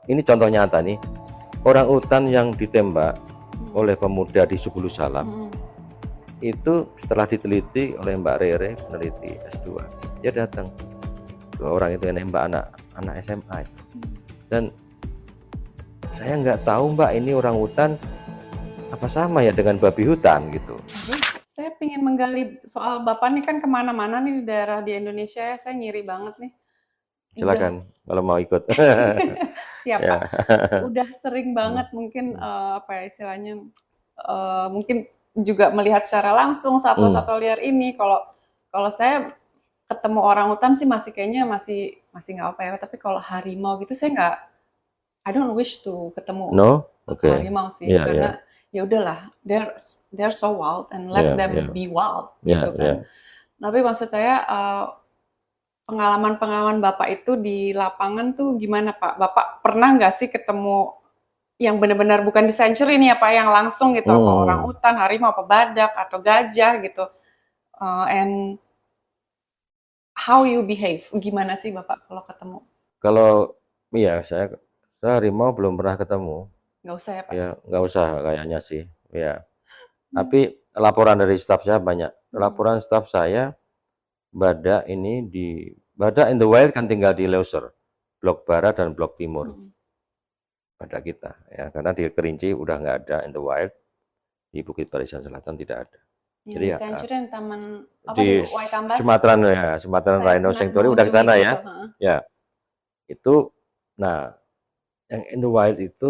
ini contoh nyata nih, orang utan yang ditembak oleh pemuda di Subulu Salam, itu setelah diteliti oleh Mbak Rere, peneliti S2, dia datang ke orang itu yang nembak anak SMA itu. Dan saya nggak tahu Mbak, ini orang hutan apa sama ya dengan babi hutan gitu. Saya pengen menggali soal Bapak nih, kan kemana-mana nih di daerah di Indonesia ya, saya ngiri banget nih. Udah Silakan kalau mau ikut. siap Ya. Pak. Udah sering banget mungkin apa ya istilahnya, mungkin juga melihat secara langsung satwa-satwa liar ini. Kalau kalau saya ketemu orang hutan sih masih kayaknya masih masih nggak apa ya. Tapi kalau harimau gitu saya nggak, I don't wish to ketemu No, oke. harimau sih, Ya, ya, karena ya udahlah, they're so wild and let ya, them ya, be wild ya, gitu kan. ya. Tapi maksud saya pengalaman-pengalaman Bapak itu di lapangan tuh gimana Pak? Bapak pernah nggak sih ketemu yang benar-benar bukan di sanctuary ini ya Pak, yang langsung gitu, apa orang Hmm. hutan, harimau, apa badak atau gajah gitu, and how you behave, gimana sih Bapak kalau ketemu? Kalau iya saya harimau belum pernah ketemu. Nggak usah ya Pak? Ya, nggak usah kayaknya sih. Ya. Hmm. Tapi laporan dari staf saya banyak. Hmm. Laporan staf saya badak in the wild kan tinggal di Leuser, blok barat dan blok timur. Hmm. Badak kita ya, karena di Kerinci udah nggak ada in the wild, di Bukit Barisan Selatan tidak ada. Yang Jadi di ya sanctuary yang taman apa di di Waikambas, Sumatera saya Rhino pernah Sanctuary udah ke mengunjungi sana itu. ya. Ya, itu nah yang in the wild itu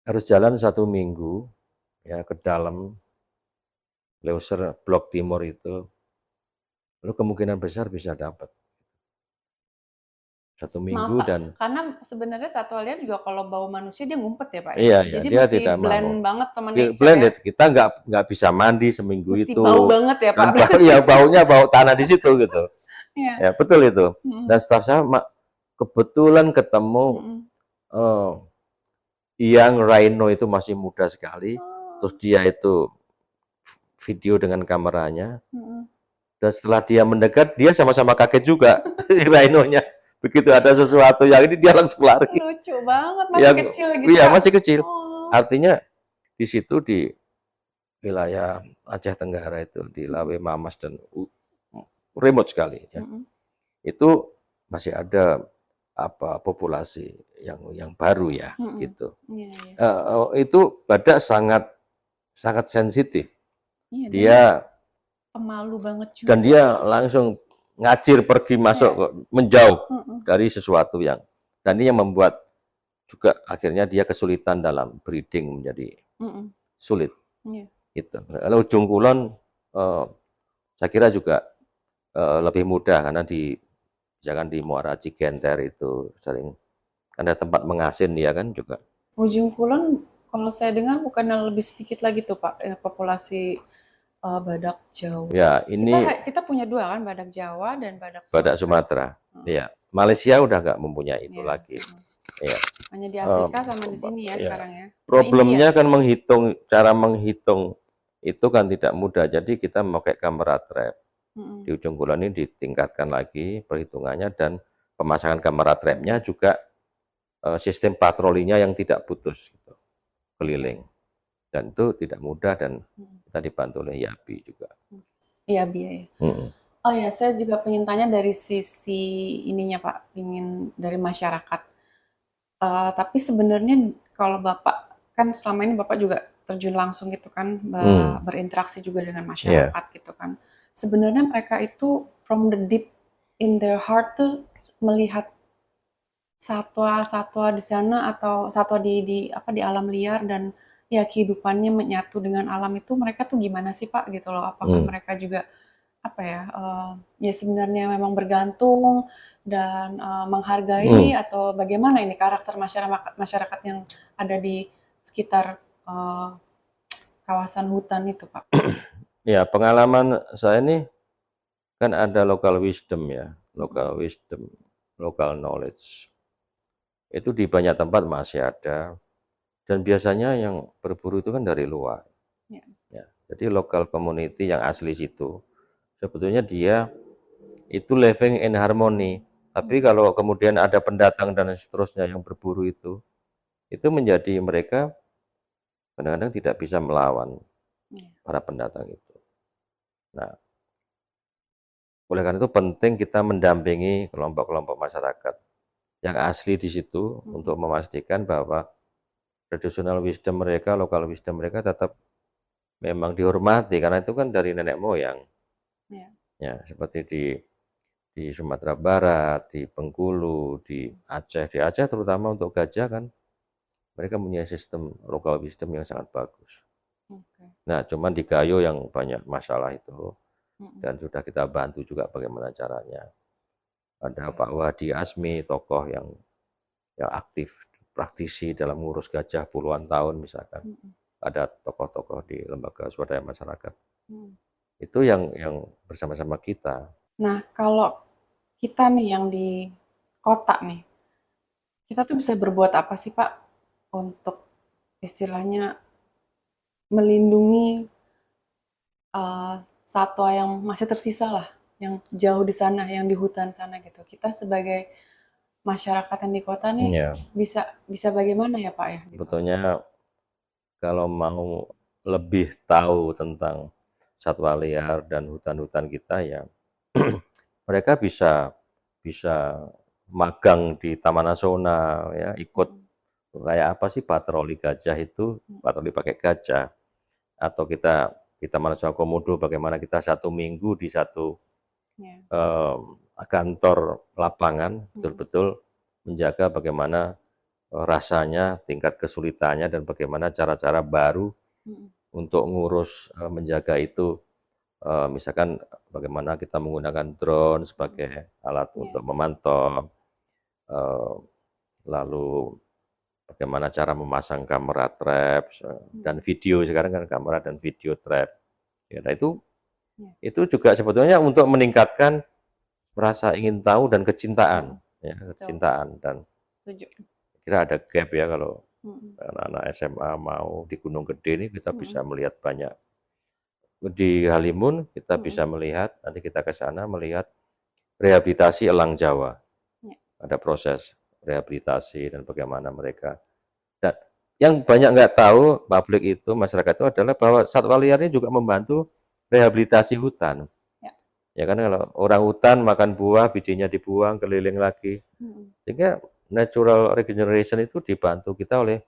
harus jalan 1 minggu ya ke dalam Leuser blok timur itu. Lalu kemungkinan besar bisa dapat 1 minggu Maaf Pak, dan karena sebenarnya satwa liar juga kalau bau manusia dia ngumpet ya Pak ya? iya ya Jadi dia mesti tidak blend mau. banget sama nature ya? Blended, kita nggak bisa mandi seminggu Mesti itu bau banget ya Pak dan berarti? ya baunya bau tanah di situ gitu. Iya. Ya betul itu. Dan Mhm. staff saya kebetulan ketemu Mhm. eh, yang Rhino itu masih muda sekali. Terus Oh. dia itu video dengan kameranya. Mhm. Dan setelah dia mendekat, dia sama-sama kaget juga, Rhino-nya. Begitu ada sesuatu yang ini, dia langsung lari. Lucu banget, masih Yang, kecil gitu iya Pak? masih kecil. Oh. Artinya di situ di wilayah Aceh Tenggara itu, di Mhm. Lawe Mamas dan remote sekali ya. Mhm. Itu masih ada apa populasi yang baru ya Mhm. gitu. Iya, iya. Itu badak sangat sangat sensitif. Iya, dan dia Dia pemalu banget dan juga. dia langsung ngacir pergi masuk Iya. menjauh Mhm. dari sesuatu yang dan ini yang membuat juga akhirnya dia kesulitan dalam breeding menjadi Mhm. sulit Iya. gitu. Lalu ujung kulon saya kira juga lebih mudah karena jangan di Muara Cigenter itu sering ada tempat mengasin ya kan juga. Ujung Kulon kalau saya dengar bukannya lebih sedikit lagi tuh Pak, populasi badak Jawa. Ya, Kita ini kita punya dua kan, badak Jawa dan badak badak Sumatera. Sumatera. Heeh. Ya, Malaysia udah nggak mempunyai itu Iya. lagi. Ya. Hanya di Eh, Afrika sama di sini ya ya. sekarang ya. Sama India. Problemnya kan cara menghitung itu kan tidak mudah. Jadi kita memakai kamera trap. Mhm. Di ujung kulon ini ditingkatkan lagi perhitungannya dan pemasangan kamera trapnya juga sistem patrolinya yang tidak putus gitu, keliling. Dan itu tidak mudah dan Mhm. kita dibantu oleh YABI juga. Iya biaya. Mm. Oh ya, saya juga pengen tanya dari sisi ininya Pak, ingin dari masyarakat. Tapi sebenarnya kalau Bapak kan selama ini Bapak juga terjun langsung gitu kan, Mm. berinteraksi juga dengan Yeah. masyarakat gitu kan. Sebenarnya mereka itu from the deep in their heart tuh melihat satwa-satwa di sana atau satwa di apa di alam liar dan ya kehidupannya menyatu dengan alam itu mereka tuh gimana sih Pak gitu loh? Apakah Mm. mereka juga apa ya ya sebenarnya memang bergantung dan menghargai Mm. atau bagaimana ini karakter masyarakat masyarakat yang ada di sekitar eh, kawasan hutan itu Pak? Ya, pengalaman saya ini kan ada local wisdom ya, Mm-mm. local wisdom, local knowledge. Itu di banyak tempat masih ada dan biasanya yang berburu itu kan dari luar. Ya. Ya. Jadi local community yang asli situ sebetulnya dia itu living in harmony. Tapi kalau kemudian ada pendatang dan seterusnya yang berburu itu menjadi mereka kadang-kadang tidak bisa melawan para pendatang itu. Nah, oleh karena itu penting kita mendampingi kelompok-kelompok masyarakat yang asli di situ untuk memastikan bahwa traditional wisdom mereka, local wisdom mereka tetap memang dihormati karena itu kan dari nenek moyang. Ya, seperti di Sumatera Barat, di Bengkulu, di Aceh. Di Aceh terutama untuk gajah kan mereka punya sistem local wisdom yang sangat bagus. Nah, cuman di Gayo yang banyak masalah itu dan sudah kita bantu juga bagaimana caranya. Ada Pak Wadi Asmi, tokoh yang aktif, praktisi dalam ngurus gajah puluhan tahun misalkan. Ada tokoh-tokoh di lembaga swadaya masyarakat. Itu yang bersama-sama kita. Nah, kalau kita nih yang di kota nih, kita tuh bisa berbuat apa sih Pak untuk istilahnya melindungi satwa yang masih tersisa lah, yang jauh di sana, yang di hutan sana gitu. Kita sebagai masyarakat yang di kota nih bisa bagaimana ya Pak ya? Sebetulnya kalau mau lebih tahu tentang satwa liar dan hutan-hutan kita ya mereka bisa magang di Taman Nasional ya, ikut kayak apa sih patroli gajah itu, patroli pakai gajah, atau kita di Taman Nasional Komodo bagaimana kita 1 minggu di satu kantor lapangan betul-betul menjaga bagaimana rasanya, tingkat kesulitannya dan bagaimana cara-cara baru untuk ngurus menjaga itu. Misalkan bagaimana kita menggunakan drone sebagai alat untuk memantau, lalu bagaimana cara memasang kamera trap dan video, sekarang kan kamera dan video trap. Ya, nah itu juga sebetulnya untuk meningkatkan rasa ingin tahu dan kecintaan, ya, kecintaan dan kira ada gap ya kalau anak-anak SMA mau di Gunung Gede ini kita bisa melihat banyak. Di Halimun kita bisa melihat, nanti kita ke sana melihat rehabilitasi elang Jawa. Ada proses rehabilitasi dan bagaimana mereka. Dan yang banyak nggak tahu publik itu, masyarakat itu adalah bahwa satwa liar ini juga membantu rehabilitasi hutan. Ya kan kalau orang hutan makan buah, bijinya dibuang, keliling lagi. Sehingga natural regeneration itu dibantu kita oleh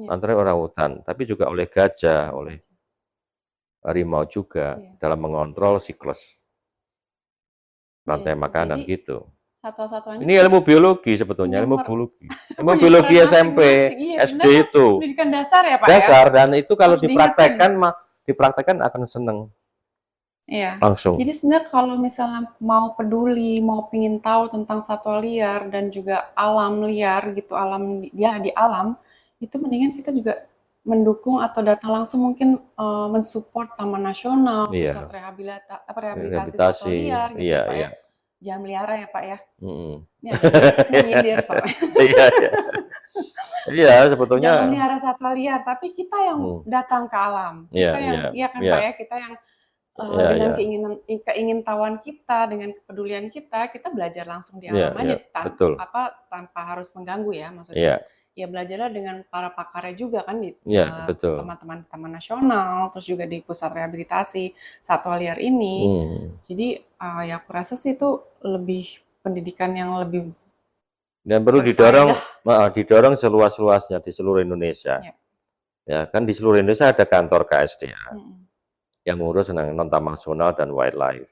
antara orang hutan, tapi juga oleh gajah, oleh harimau juga dalam mengontrol siklus rantai makanan gitu. Ini ilmu biologi sebetulnya, ilmu biologi. Ilmu biologi SMP, SD itu. Pendidikan dasar ya Pak dasar, ya? Dan itu kalau dipraktekkan akan seneng. Iya. Langsung. Jadi sebenarnya kalau misalnya mau peduli, mau pingin tahu tentang satwa liar dan juga alam liar gitu, alam ya di alam, itu mendingan kita juga mendukung atau datang langsung mungkin mensupport Taman Nasional, pusat rehabilitasi satwa liar gitu ya Pak ya. Jangan melihara ya Pak ya. Ini ada nyindir soalnya. Iya, sebetulnya. Jangan melihara satwa liar, tapi kita yang datang ke alam. Kita yang, iya kan Pak ya, kita yang dengan keingintahuan kita, dengan kepedulian kita belajar langsung di alam aja tanpa harus mengganggu ya maksudnya. Ya belajarlah dengan para pakarnya juga kan di teman-teman Taman Nasional, terus juga di pusat rehabilitasi satwa liar ini. Jadi ya aku rasa sih itu lebih pendidikan yang lebih dan perlu didorong seluas-luasnya di seluruh Indonesia. Ya kan di seluruh Indonesia ada kantor KSDA. Yang ngurus non-taman nasional dan wildlife.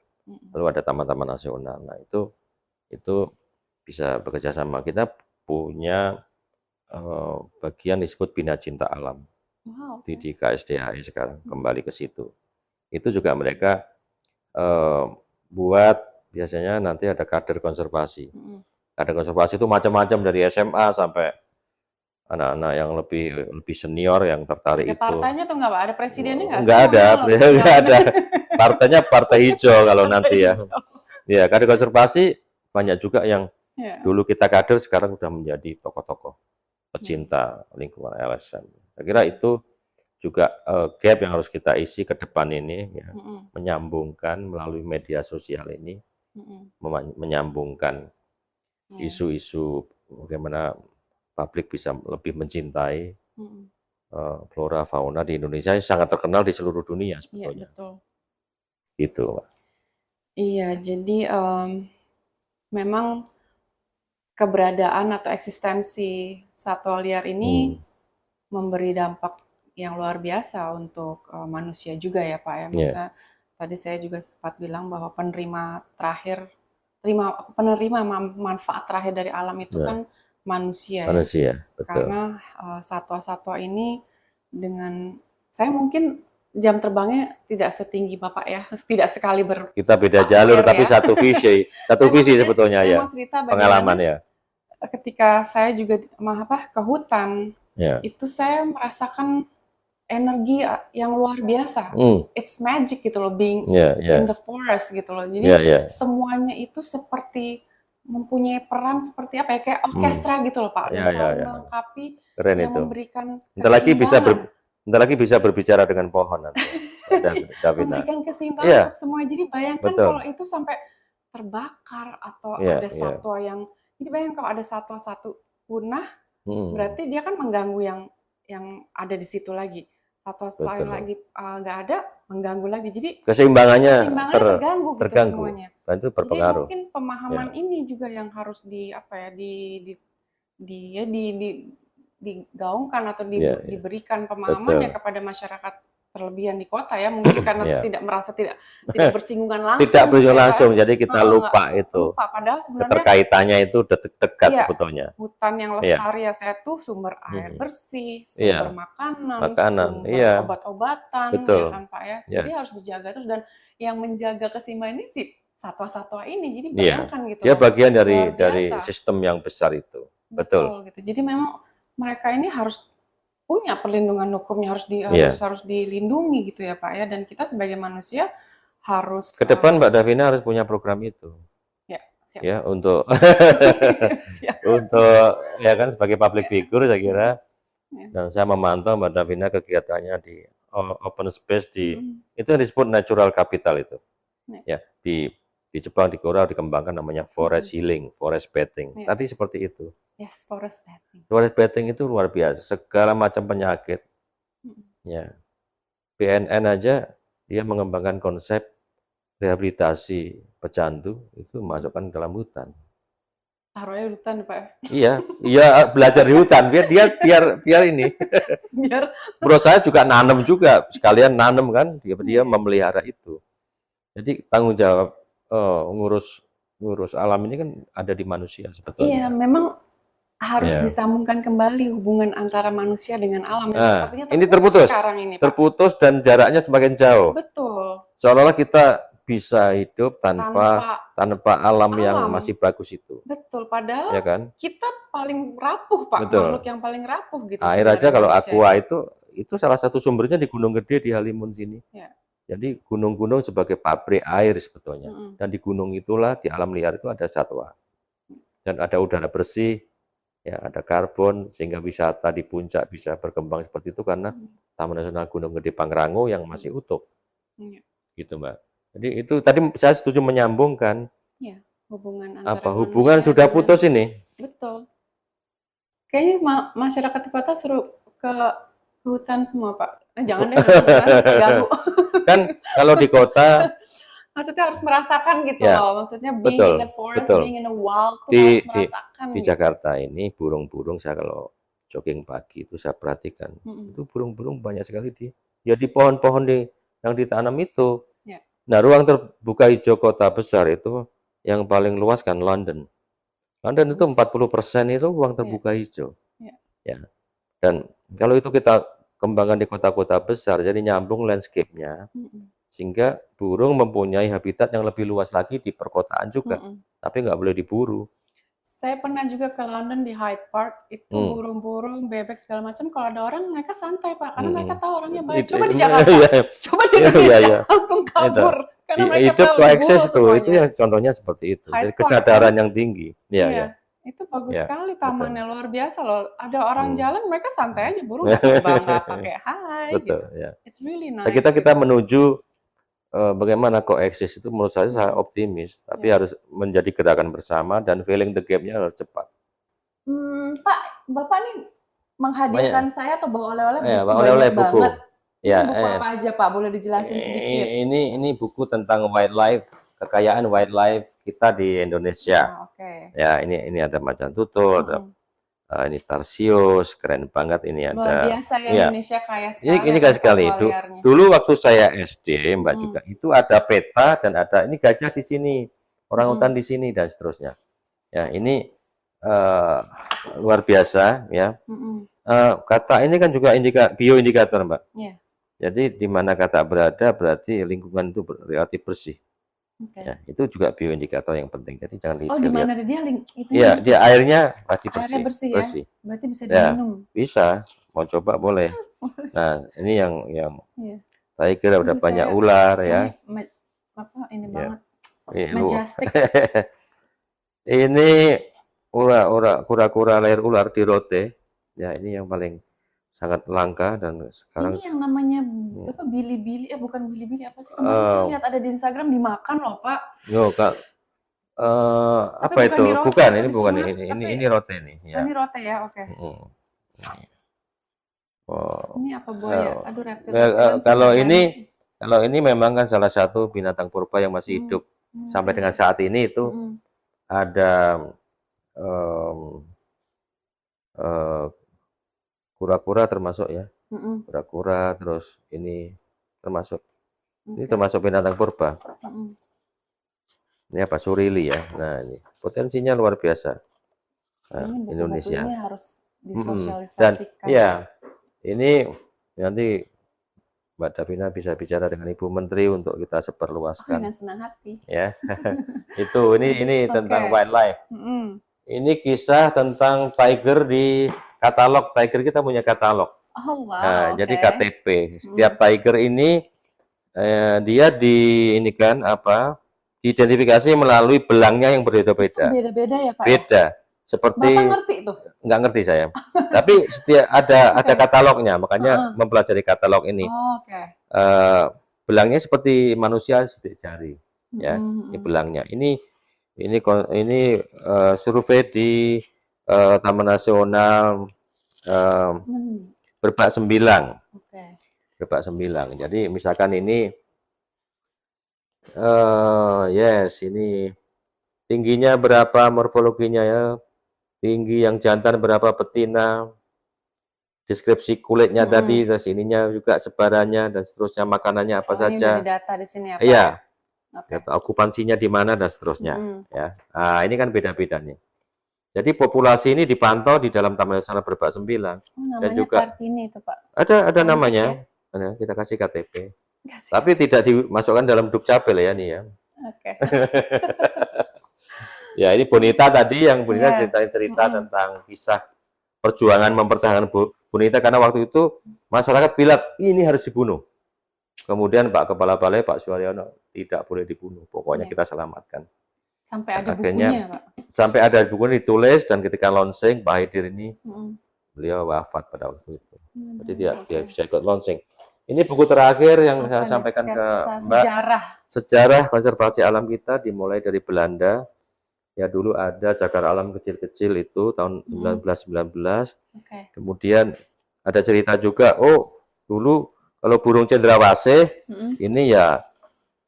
Lalu ada taman-taman nasional. Nah itu bisa bekerja sama. Kita punya bagian disebut Bina Cinta Alam di KSDA sekarang kembali ke situ. Itu juga mereka buat biasanya nanti ada kader konservasi. Kader konservasi itu macam-macam dari SMA sampai anak-anak yang lebih senior yang tertarik itu. Partainya tuh nggak Pak? Ada presidennya nggak? Nggak ada. Partainya partai hijau kalau nanti ya. Ya, kader konservasi banyak juga yang dulu kita kader sekarang sudah menjadi tokoh-tokoh pecinta lingkungan LSM. Saya kira itu juga gap yang harus kita isi ke depan ini, ya, menyambungkan melalui media sosial ini, menyambungkan Ya. isu-isu bagaimana publik bisa lebih mencintai Mm-mm. flora fauna di Indonesia yang sangat terkenal di seluruh dunia Iya, sebetulnya. betul. Gitu. Iya, jadi memang keberadaan atau eksistensi satwa liar ini Hmm. memberi dampak yang luar biasa untuk manusia juga ya Pak ya. Ya, Masa tadi saya juga sempat bilang bahwa penerima manfaat terakhir dari alam itu nah, kan manusia ya. manusia, betul. Karena satwa-satwa ini dengan saya mungkin jam terbangnya tidak setinggi Bapak ya, tidak sekali Kita beda jalur tapi ya. satu visi Maksudnya sebetulnya saya ya. mau cerita Pengalaman bagaimana ya. ketika saya juga ke hutan, Ya. itu saya merasakan energi yang luar biasa. Hmm. It's magic gitu loh, being Ya, in ya. the forest gitu loh. Jadi Ya, ya. semuanya itu seperti mempunyai peran seperti apa ya, kayak orkestra gitu loh Pak, dan Ya, ya, saling ya. melengkapi Keren yang itu. memberikan Bentar lagi bisa keseimbangan. berbicara dengan pohon nanti. Davina. Memberikan keseimbangan Iya, untuk semua. Jadi bayangkan betul. kalau itu sampai terbakar atau Iya, ada iya. satwa yang, jadi bayangkan kalau ada satwa satu punah, Hmm. berarti dia kan mengganggu yang ada di situ lagi. Satwa lain Betul. lagi nggak ada, mengganggu lagi. Jadi Keseimbangannya terganggu gitu terganggu. semuanya. Dan itu Jadi berpengaruh. mungkin pemahaman ini juga yang harus digaungkan atau Iya, iya. diberikan pemahamannya Betul. kepada masyarakat, terlebih yang di kota ya, mungkin karena Iya. tidak merasa tidak bersinggungan langsung. Tidak gitu ya, Pak. langsung, jadi kita lupa itu. Lupa, padahal sebenarnya Keterkaitannya itu dekat Iya, sebetulnya. hutan yang Iya. lestari ya saya tuh sumber air bersih, Iya. sumber makanan, sumber Iya. obat-obatan, Betul. ya kan Pak ya. Iya. Jadi harus dijaga terus, dan yang menjaga keseimbangan ini sih satwa-satwa ini. Jadi Iya. bayangkan gitu Dia loh, bagian luar dari biasa. sistem yang besar itu. Betul. Gitu. Jadi memang mereka ini harus punya perlindungan hukumnya, Iya. harus dilindungi gitu ya Pak ya. Dan kita sebagai manusia harus Ke depan Mbak Davina harus punya program itu. ya, siap. Ya, untuk Siap. untuk ya kan sebagai public figure saya kira. Ya. Dan saya memantau Mbak Davina kegiatannya di open space itu yang disebut natural capital itu. Ya, di Jepang, di Korea dikembangkan namanya forest healing, forest bathing. Ya. Tadi seperti itu. Yes, forest bathing. Forest bathing itu luar biasa, segala macam penyakit. Ya. BNN aja dia mengembangkan konsep rehabilitasi pecandu itu masukkan dalam hutan. Taruhnya hutan Pak. Iya, belajar di hutan biar ini. Biar Bro saya juga nanam juga, sekalian nanam kan, dia memelihara itu. Jadi tanggung jawab ngurus alam ini kan ada di manusia sebetulnya. Iya, memang harus disambungkan kembali hubungan antara manusia dengan alam. Nah, sepertinya ini terputus sekarang ini, Pak. Terputus dan jaraknya semakin jauh. Betul. Seolah-olah kita bisa hidup tanpa alam yang masih bagus itu. Betul, padahal ya kan? Kita paling rapuh, Pak. Betul. Makhluk yang paling rapuh gitu. Air aja kalau aqua itu salah satu sumbernya di Gunung Gede di Halimun sini. Ya. Jadi gunung-gunung sebagai pabrik air sebetulnya. Dan di gunung itulah, di alam liar itu ada satwa. Dan ada udara bersih, ya ada karbon, sehingga wisata di puncak bisa berkembang seperti itu karena Taman Nasional Gunung Gede Pangrango yang masih utuh. Gitu Mbak. Jadi itu tadi saya setuju menyambungkan. Ya, hubungan antara hubungan sudah putus ini. Betul. Kayaknya masyarakat di kota suruh ke hutan semua Pak. Jangan deh, ganggu. Kan kalau di kota maksudnya harus merasakan gitu loh. Maksudnya being in the forest, being in the wild tuh harus merasakan. Di Jakarta ini burung-burung saya kalau jogging pagi itu saya perhatikan. Itu burung-burung banyak sekali di pohon-pohon yang ditanam itu. Ya. Nah, ruang terbuka hijau kota besar itu yang paling luas kan London. London itu 40% itu ruang terbuka hijau. Ya. Dan kalau itu kita kembangkan di kota-kota besar, jadi nyambung landscape-nya, sehingga burung mempunyai habitat yang lebih luas lagi di perkotaan juga, tapi nggak boleh diburu. Saya pernah juga ke London di Hyde Park, itu burung-burung, bebek segala macam. Kalau ada orang, mereka santai Pak, karena mereka tahu orangnya baik. Coba di Jakarta, coba di Indonesia, langsung kabur. Karena mereka itu koeksis tuh, itu yang contohnya seperti itu. Jadi kesadaran yang tinggi. Iya. Itu bagus sekali tamannya, luar biasa loh. Ada orang jalan, mereka santai aja, burung nggak terbang, nggak pakai hai. Betul, gitu. It's really nice. Kita menuju bagaimana koeksis itu menurut saya optimis, tapi harus menjadi gerakan bersama dan filling the gap-nya harus cepat. Pak, Bapak nih menghadirkan saya atau bawa oleh-oleh Ya, buku oleh-oleh banyak buku. banget. Ini Ya, buku apa aja Pak? Boleh dijelasin sedikit? ini buku tentang wildlife, kekayaan wildlife kita di Indonesia. Oke. Ya, ini ada macan tutul, ada ini tarsius, keren banget ini ada. Luar biasa ya, Indonesia kaya sekali. Ini kaya sekali itu. Dulu waktu saya SD, Mbak juga, itu ada peta dan ada ini gajah di sini, orangutan di sini dan seterusnya. Ya, ini luar biasa ya. Kata ini kan juga bioindikator, Mbak. Jadi di mana kata berada berarti lingkungan itu relatif bersih. Ya, itu juga bioindikator yang penting. Jadi jangan dilihat. Oh, di mana dia itu? Iya, dia airnya pasti bersih. Airnya bersih. Berarti bisa diminum. Bisa, mau coba boleh. Nah, ini yang saya kira udah banyak ular ya. Apa ini banget? Majestic. Ini kura-kura leher ular di Rote. Ya, ini yang paling sangat langka dan sekarang ini yang namanya apa bili-bili bukan bili-bili apa sih kemarin saya lihat ada di Instagram dimakan loh Pak. Kak. Apa itu? Bukan, ini bukan ini rote nih ya. Ini rote ya, oke. Ini apa buaya? Aduh reptil. Kalau ini memang kan salah satu binatang purba yang masih hidup sampai dengan saat ini itu ada kura-kura termasuk ya, kura-kura terus ini termasuk binatang purba. Ini apa surili ya. Nah ini potensinya luar biasa. Nah, ini Indonesia ini harus disosialisasikan. Dan ya ini nanti Mbak Davina bisa bicara dengan Ibu Menteri untuk kita seperluaskan. Dengan senang hati. Ya, itu ini tentang wildlife. Ini kisah tentang tiger di katalog. Tiger kita punya katalog. Oh wow. Nah, jadi KTP. Setiap tiger ini dia diidentifikasi melalui belangnya yang berbeda-beda. Beda-beda ya Pak? Beda. Seperti Bapak ngerti tuh? Nggak ngerti saya. Tapi setiap ada katalognya, makanya mempelajari katalog ini. Belangnya seperti manusia sidik jari. Ya, ini belangnya. Ini survei di Taman Nasional Berbak Sembilang. Berbak Sembilang. Jadi misalkan ini ini tingginya berapa, morfologinya ya, tinggi yang jantan berapa, betina, deskripsi kulitnya tadi, terus ininya juga sebarannya dan seterusnya, makanannya apa saja. Ini data di sini apa? Iya. Okupansinya di mana dan seterusnya. Ya. Nah, ini kan beda-beda nih. Jadi populasi ini dipantau di dalam Taman Nasional Berbak Sembilang. Dan juga Kartini itu Pak. Ada namanya. Ya? Kita kasih KTP. Tapi tidak dimasukkan dalam Dukcapil ya nih ya. Ya ini Bonita tadi yang Bonita cerita tentang kisah perjuangan mempertahankan Bonita karena waktu itu masyarakat bilang ini harus dibunuh. Kemudian Pak Kepala Balai Pak Suharyono tidak boleh dibunuh, pokoknya kita selamatkan. Sampai ada bukunya Pak. Sampai ada bukunya ditulis dan ketika launching Pak Haidir ini beliau wafat pada waktu itu. Jadi dia bisa ikut launching. Ini buku terakhir yang saya sampaikan ke Mbak. Sejarah konservasi alam kita dimulai dari Belanda. Ya dulu ada cagar alam kecil-kecil itu tahun 1919. Kemudian ada cerita juga, dulu kalau burung cendrawasih ini ya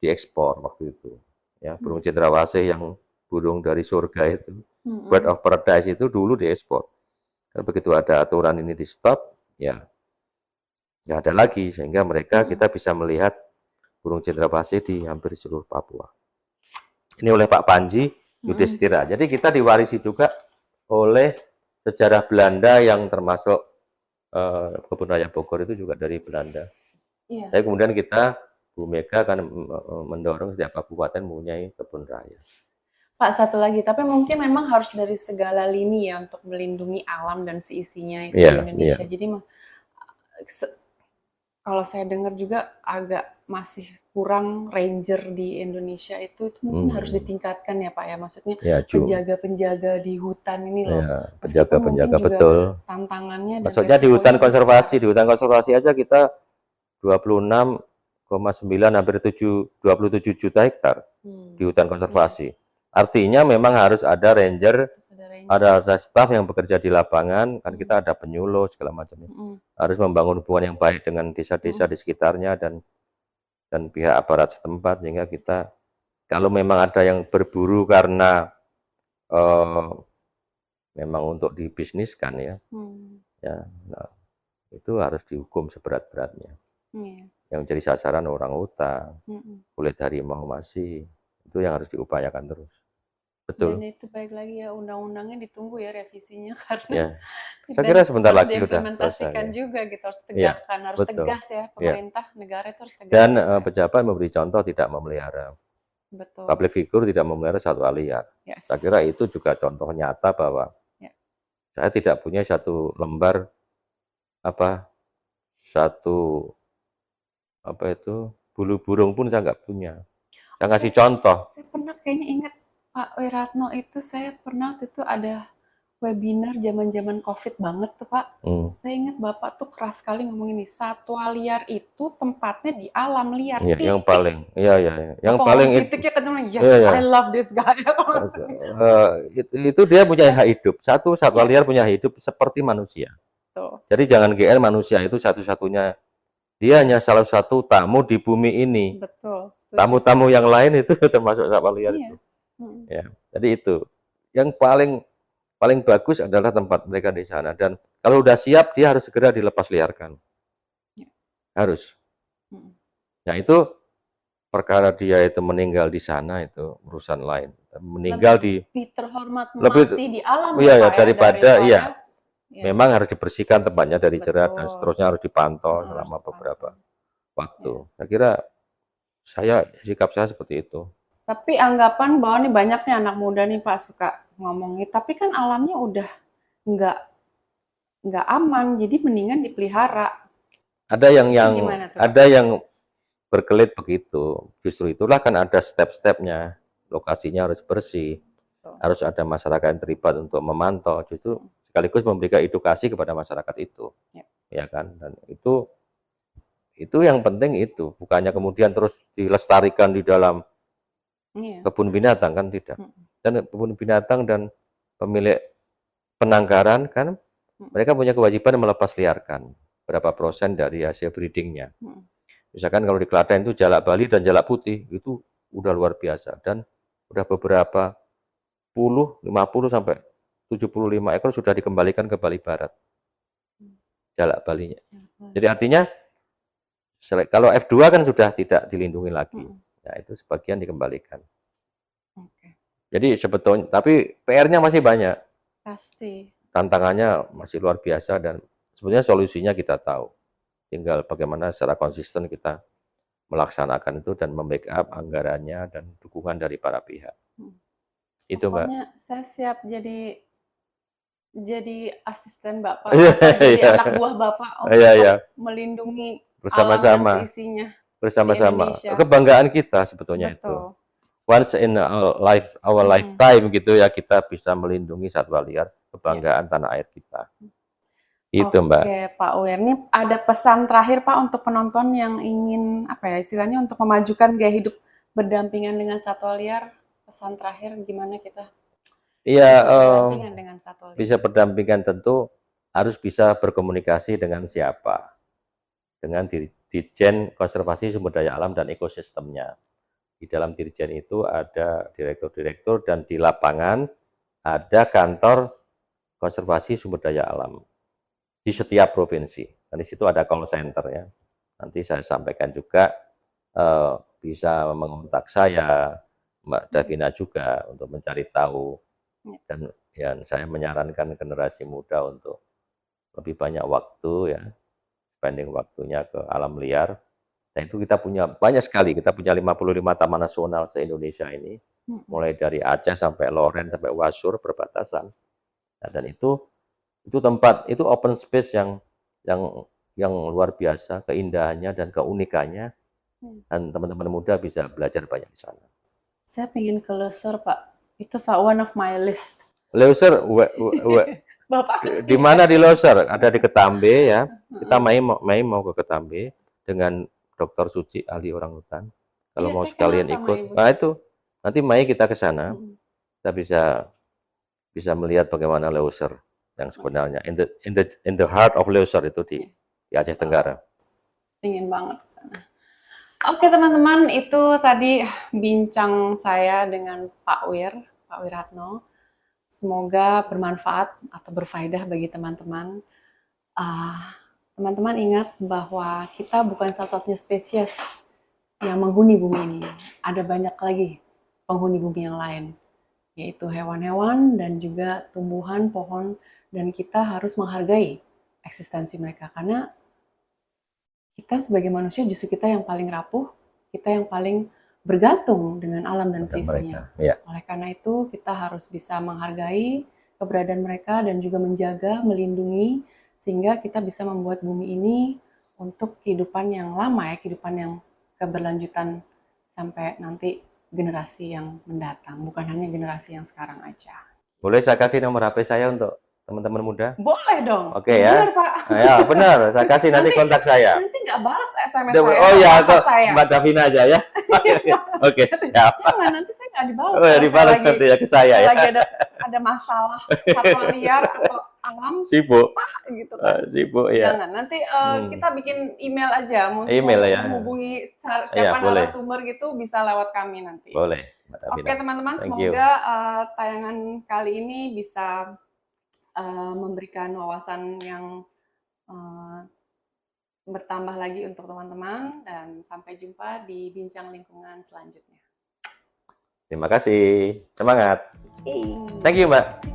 diekspor waktu itu. Ya, burung cendrawasih yang burung dari surga itu, bird of paradise itu dulu diekspor. Dan begitu ada aturan ini di stop, ya nggak ada lagi sehingga kita bisa melihat burung cendrawasih di hampir seluruh Papua. Ini oleh Pak Panji Yudhistira. Jadi kita diwarisi juga oleh sejarah Belanda yang termasuk Kebun Raya Bogor itu juga dari Belanda. Tapi kemudian Bu Mega akan mendorong setiap kabupaten mempunyai kebun raya. Pak, satu lagi, tapi mungkin memang harus dari segala lini ya untuk melindungi alam dan seisinya itu di Indonesia. Jadi kalau saya dengar juga agak masih kurang ranger di Indonesia itu mungkin harus ditingkatkan ya Pak ya, maksudnya penjaga-penjaga di hutan ini loh. Penjaga-penjaga betul. Tantangannya. Maksudnya di hutan konservasi aja kita 26,5 hampir 27 juta hektar di hutan konservasi. Artinya memang harus ada ranger, ada staf yang bekerja di lapangan, kan kita ada penyuluh segala macamnya. Harus membangun hubungan yang baik dengan desa-desa di sekitarnya dan pihak aparat setempat, sehingga kita kalau memang ada yang berburu karena memang untuk dibisniskan ya, nah, itu harus dihukum seberat-beratnya. Yang jadi sasaran orang hutan, kulit harimau masih, itu yang harus diupayakan terus. Betul. Dan itu baik lagi ya, undang-undangnya ditunggu ya revisinya karena Ya, saya kira sebentar lagi udah diimplementasikan selesai. juga gitu, harus tegakkan, harus betul. tegas ya pemerintah negara itu harus tegas. Dan pejabat memberi contoh tidak memelihara. Betul. Public figure tidak memelihara satwa liar. Saya kira itu juga contoh nyata bahwa saya tidak punya satu lembar bulu burung pun saya nggak punya. Saya ngasih contoh. Saya pernah kayaknya ingat Pak Wiratno itu, saya pernah waktu itu ada webinar zaman-zaman COVID banget tuh Pak. Saya ingat Bapak tuh keras sekali ngomong ini, satwa liar itu tempatnya di alam liar. Ya, yang paling, yang paling titiknya ketemu, yes, I love this guy. Itu dia punya hak hidup. Satwa liar punya hidup seperti manusia. Jadi jangan GR, manusia itu satu-satunya, dia hanya salah satu tamu di bumi ini. Betul. Tamu-tamu yang lain itu termasuk satwa liar itu. Ya, jadi itu yang paling bagus adalah tempat mereka di sana, dan kalau udah siap dia harus segera dilepas liarkan. Harus. Nah itu perkara dia itu meninggal di sana itu urusan lain. Meninggal lebih terhormat mati di alam daripada memang harus dibersihkan tempatnya dari jerat dan seterusnya, harus dipantau selama beberapa waktu. Saya kira sikap saya seperti itu. Tapi anggapan bahwa nih banyaknya anak muda nih Pak suka ngomongin, tapi kan alamnya udah nggak aman, jadi mendingan dipelihara. Ada yang berkelit begitu. Justru itulah kan ada step-stepnya. Lokasinya harus bersih, harus ada masyarakat yang terlibat untuk memantau. Justru sekaligus memberikan edukasi kepada masyarakat itu, ya kan? Dan itu yang penting itu, bukannya kemudian terus dilestarikan di dalam kebun binatang, kan tidak. Dan kebun binatang dan pemilik penangkaran kan mereka punya kewajiban melepas liarkan berapa persen dari hasil breedingnya. Misalkan kalau di Klaten itu jalak Bali dan jalak putih itu udah luar biasa, dan udah beberapa 50 sampai 75 ekor sudah dikembalikan ke Bali Barat, jalak Balinya. Jadi artinya kalau F2 kan sudah tidak dilindungi lagi. Nah, itu sebagian dikembalikan. Jadi sebetulnya, tapi PR-nya masih banyak. Pasti. Tantangannya masih luar biasa, dan sebenarnya solusinya kita tahu. Tinggal bagaimana secara konsisten kita melaksanakan itu dan membackup anggarannya dan dukungan dari para pihak. Itu pokoknya Mbak. Saya siap jadi asisten Bapak, jadi anak buah Bapak untuk melindungi bersama-sama, alam dan seisinya. Bersama-sama. Kebanggaan kita sebetulnya. Betul. Itu. Once in our lifetime gitu ya, kita bisa melindungi satwa liar, kebanggaan tanah air kita. Itu Mbak. Oke Pak Wir, ini ada pesan terakhir Pak untuk penonton yang ingin istilahnya untuk memajukan gaya hidup berdampingan dengan satwa liar. Pesan terakhir gimana kita berdampingan dengan satwa liar? Bisa berdampingan tentu harus bisa berkomunikasi dengan siapa? Dengan Dirjen Konservasi Sumber Daya Alam dan Ekosistemnya. Di dalam Dirjen itu ada direktur-direktur, dan di lapangan ada kantor konservasi sumber daya alam di setiap provinsi. Dan di situ ada call center ya. Nanti saya sampaikan juga, bisa mengontak saya, Mbak Davina juga untuk mencari tahu. Dan saya menyarankan generasi muda untuk lebih banyak waktu ya, spending waktunya ke alam liar. Dan itu kita punya banyak sekali, kita punya 55 taman nasional se-Indonesia ini, mulai dari Aceh sampai Loren sampai Wasur perbatasan. Nah, dan itu tempat, itu open space yang luar biasa keindahannya dan keunikannya, dan teman-teman muda bisa belajar banyak di sana. Saya pengen ke Loser Pak, itu one of my list. Loser, Bapak di mana di Loser? Ada di Ketambe ya. Kita mau ke Ketambe dengan Dr. Suci, ahli orangutan. Kalau Iya, mau saya kenal sekalian sama ikut, Ibu nah Suci. itu nanti Mei kita ke sana, Mm-mm. kita bisa melihat bagaimana Leuser yang sebenarnya in the heart of Leuser itu di Aceh Tenggara. Ingin banget ke sana. Oke teman-teman, itu tadi bincang saya dengan Pak Wiratno. Semoga bermanfaat atau berfaedah bagi teman-teman. Teman-teman ingat bahwa kita bukan satu-satunya spesies yang menghuni bumi ini. Ada banyak lagi penghuni bumi yang lain, yaitu hewan-hewan dan juga tumbuhan, pohon, dan kita harus menghargai eksistensi mereka karena kita sebagai manusia justru kita yang paling rapuh, kita yang paling bergantung dengan alam dan seisinya. Ya. Oleh karena itu kita harus bisa menghargai keberadaan mereka dan juga menjaga, melindungi sehingga kita bisa membuat bumi ini untuk kehidupan yang lama ya, kehidupan yang keberlanjutan sampai nanti generasi yang mendatang, bukan hanya generasi yang sekarang aja. Boleh saya kasih nomor HP saya untuk teman-teman muda? Boleh dong. Oke ya. Benar, Pak. Ya, benar. Saya kasih nanti kontak saya. Nanti nggak balas SMS Oh saya, ya, WhatsApp saya. Mbak Davina aja ya. Oke, siap. Jangan, nanti saya nggak dibalas. Oh ya, dibalas nanti ya ke saya ya. Lagi ada masalah satwa liar atau alam, Sibuk. Pak, gitu kan. Sibuk ya. Jangan, nanti kita bikin email aja. Mau Email ya. menghubungi siapa Ya, boleh. narasumber gitu bisa lewat kami nanti. Boleh, Mbak Davina. Oke teman-teman, Thank you. semoga tayangan kali ini bisa memberikan wawasan yang bertambah lagi untuk teman-teman dan sampai jumpa di bincang lingkungan selanjutnya. Terima kasih. Semangat. Thank you, Mbak.